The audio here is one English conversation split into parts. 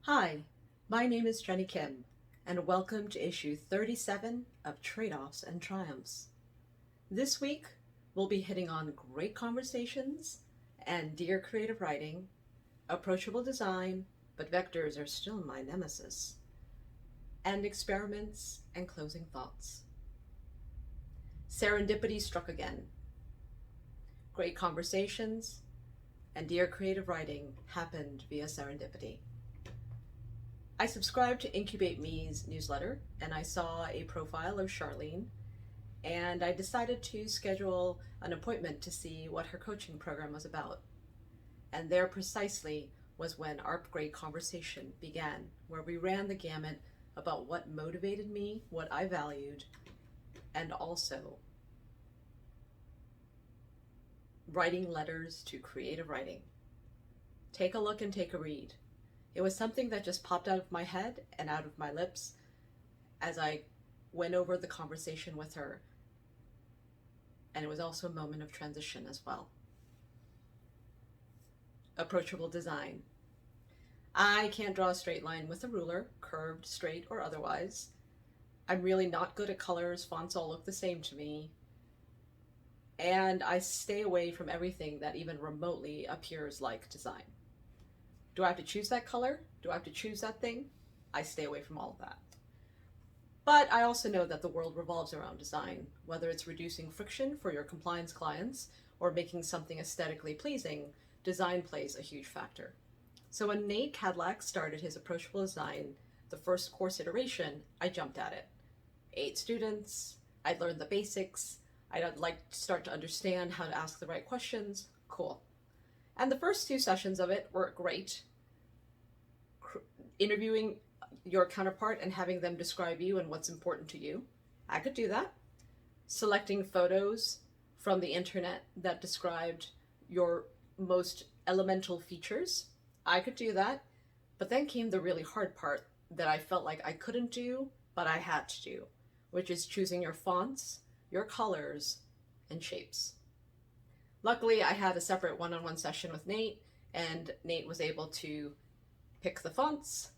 Hi, my name is Jenny Kim, and welcome to issue 37 of Trade-Offs and Triumphs. This week, we'll be hitting on great conversations and dear creative writing, approachable design, but vectors are still my nemesis, and experiments and closing thoughts. Serendipity struck again. Great conversations and dear creative writing happened via serendipity. I subscribed to Incubate Me's newsletter and I saw a profile of Charlene, and I decided to schedule an appointment to see what her coaching program was about. And there precisely was when our great conversation began, where we ran the gamut about what motivated me, what I valued, and also writing letters to creative writing. Take a look and take a read. It was something that just popped out of my head and out of my lips as I went over the conversation with her. And it was also a moment of transition as well. Approachable design. I can't draw a straight line with a ruler, curved, straight, or otherwise. I'm really not good at colors. Fonts all look the same to me. And I stay away from everything that even remotely appears like design. Do I have to choose that color? Do I have to choose that thing? I stay away from all of that. But I also know that the world revolves around design, whether it's reducing friction for your compliance clients or making something aesthetically pleasing, design plays a huge factor. So when Nate Cadillac started his approachable design, the first course iteration, I jumped at it. 8 students, I'd learned the basics, I'd like to start to understand how to ask the right questions, cool. And the first 2 sessions of it were great. Interviewing your counterpart and having them describe you and what's important to you, I could do that. Selecting photos from the internet that described your most elemental features, I could do that. But then came the really hard part that I felt like I couldn't do, but I had to do, which is choosing your fonts, your colors, and shapes. Luckily, I had a separate one-on-one session with Nate, and Nate was able to pick the fonts,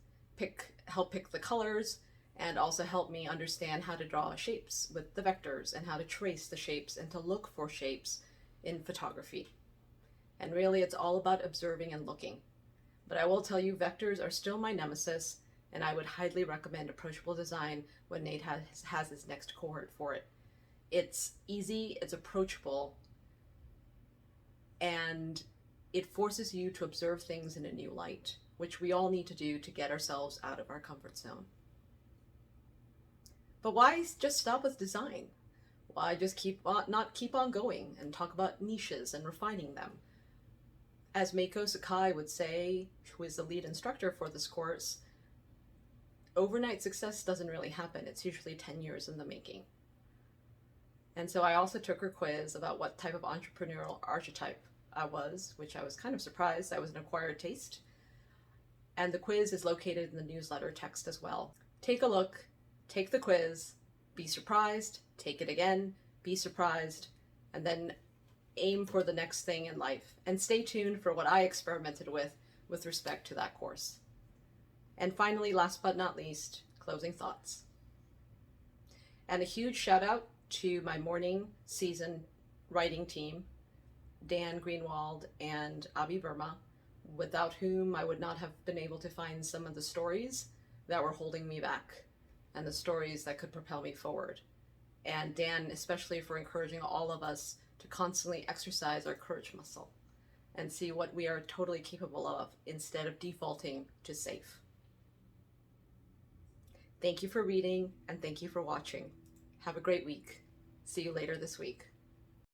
help pick the colors, and also help me understand how to draw shapes with the vectors and how to trace the shapes and to look for shapes in photography. And really, it's all about observing and looking. But I will tell you, vectors are still my nemesis, and I would highly recommend approachable design when Nate has his next cohort for it. It's easy, it's approachable, and it forces you to observe things in a new light, which we all need to do to get ourselves out of our comfort zone. But why just stop with design? Why just not keep on going and talk about niches and refining them? As Meiko Sakai would say, who is the lead instructor for this course, overnight success doesn't really happen. It's usually 10 years in the making. And so I also took her quiz about what type of entrepreneurial archetype I was, which I was kind of surprised. I was an acquired taste. And the quiz is located in the newsletter text as well. Take a look, take the quiz, be surprised, take it again, be surprised, and then aim for the next thing in life. And stay tuned for what I experimented with respect to that course. And finally, last but not least, closing thoughts. And a huge shout out to my morning season writing team, Dan Greenwald and Abhi Verma, without whom I would not have been able to find some of the stories that were holding me back and the stories that could propel me forward. And Dan, especially for encouraging all of us to constantly exercise our courage muscle and see what we are totally capable of instead of defaulting to safe. Thank you for reading and thank you for watching. Have a great week. See you later this week.